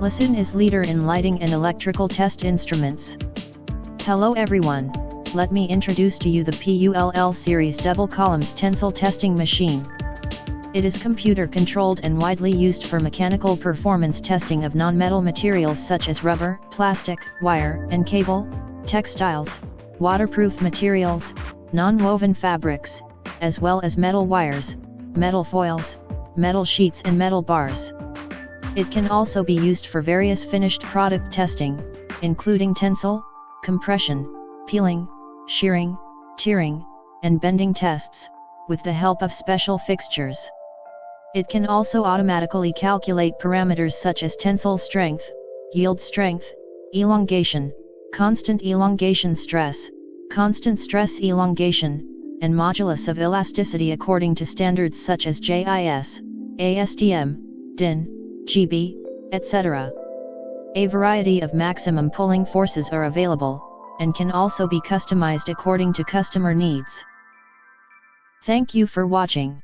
Listen is leader in lighting and electrical test instruments. Hello everyone, let me introduce to you the PULL series double columns tensile testing machine. It is computer controlled and widely used for mechanical performance testing of non-metal materials such as rubber, plastic, wire and cable, textiles, waterproof materials, non-woven fabrics, as well as metal wires, metal foils, metal sheets and metal bars. It can also be used for various finished product testing, including tensile, compression, peeling, shearing, tearing, and bending tests, with the help of special fixtures. It can also automatically calculate parameters such as tensile strength, yield strength, elongation, constant elongation stress, constant stress elongation, and modulus of elasticity according to standards such as JIS, ASTM, DIN, GB, etc. A variety of maximum pulling forces are available, and can also be customized according to customer needs. Thank you for watching.